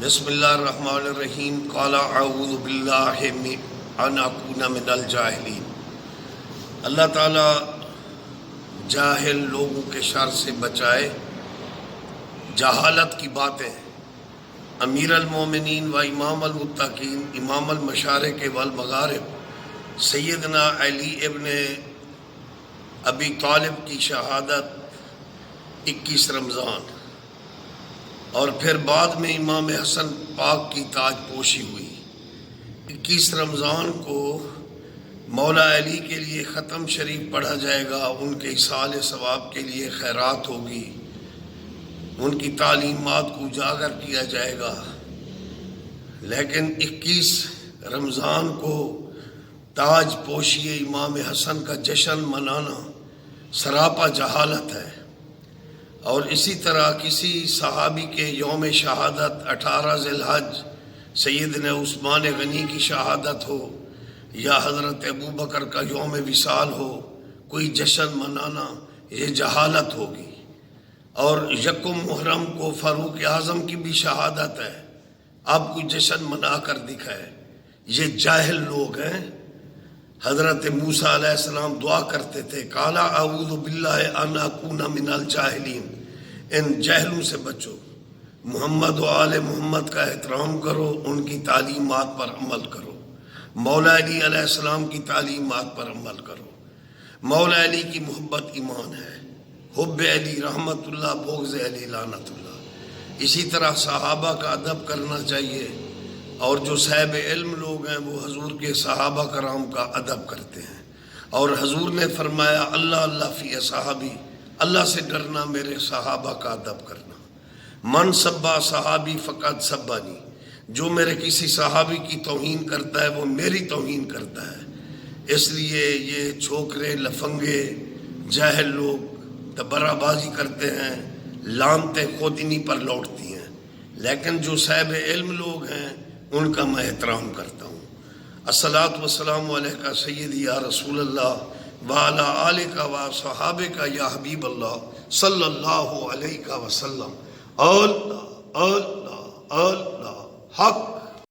بسم اللہ الرحمن الرحیم قال اعوذ باللہ ان اکون من الجاہلین۔ اللہ تعالیٰ جاہل لوگوں کے شر سے بچائے۔ جہالت کی باتیں امیر المومنین و امام المتقین امام المشارق والمغارب سیدنا علی ابن ابی طالب کی شہادت 21 رمضان، اور پھر بعد میں امام حسن پاک کی تاج پوشی ہوئی۔ 21 رمضان کو مولا علی کے لیے ختم شریف پڑھا جائے گا، ان کے ایصال ثواب کے لیے خیرات ہوگی، ان کی تعلیمات کو اجاگر کیا جائے گا۔ لیکن 21 رمضان کو تاج پوشی امام حسن کا جشن منانا سراپا جہالت ہے۔ اور اسی طرح کسی صحابی کے یوم شہادت 18 ذی الحج سیدنا عثمان غنی کی شہادت ہو، یا حضرت ابوبکر کا یوم وصال ہو، کوئی جشن منانا یہ جہالت ہوگی۔ اور یکم محرم کو فاروق اعظم کی بھی شہادت ہے، اب کوئی جشن منا کر دکھائے، یہ جاہل لوگ ہیں۔ حضرت موسیٰ علیہ السلام دعا کرتے تھے، قال اعوذ باللہ ان اکون من الجاہلین، ان جہلوں سے بچو، محمد و آل محمد کا احترام کرو، ان کی تعلیمات پر عمل کرو، مولا علی علیہ السلام کی تعلیمات پر عمل کرو۔ مولا علی کی محبت ایمان ہے، حب علی رحمت اللہ، بغض علی لعنت اللہ۔ اسی طرح صحابہ کا ادب کرنا چاہیے، اور جو صاحب علم لوگ ہیں وہ حضور کے صحابہ کرام کا ادب کرتے ہیں۔ اور حضور نے فرمایا، اللہ اللہ فی اصحابی، اللہ سے ڈرنا، میرے صحابہ کا ادب کرنا۔ من سبا صحابی فقط سبانی، جو میرے کسی صحابی کی توہین کرتا ہے وہ میری توہین کرتا ہے۔ اس لیے یہ چھوکرے لفنگے جاہل لوگ تبرہ بازی کرتے ہیں، لانتیں خود انہی پر لوٹتی ہیں، لیکن جو صاحب علم لوگ ہیں ان کا میں احترام کرتا ہوں۔ الصلاۃ والسلام علیکہ سیدی یا رسول اللہ وعلی آلک و صحابک یا حبیب اللہ صلی اللہ علیہ وسلم۔ اللہ اللہ اللہ حق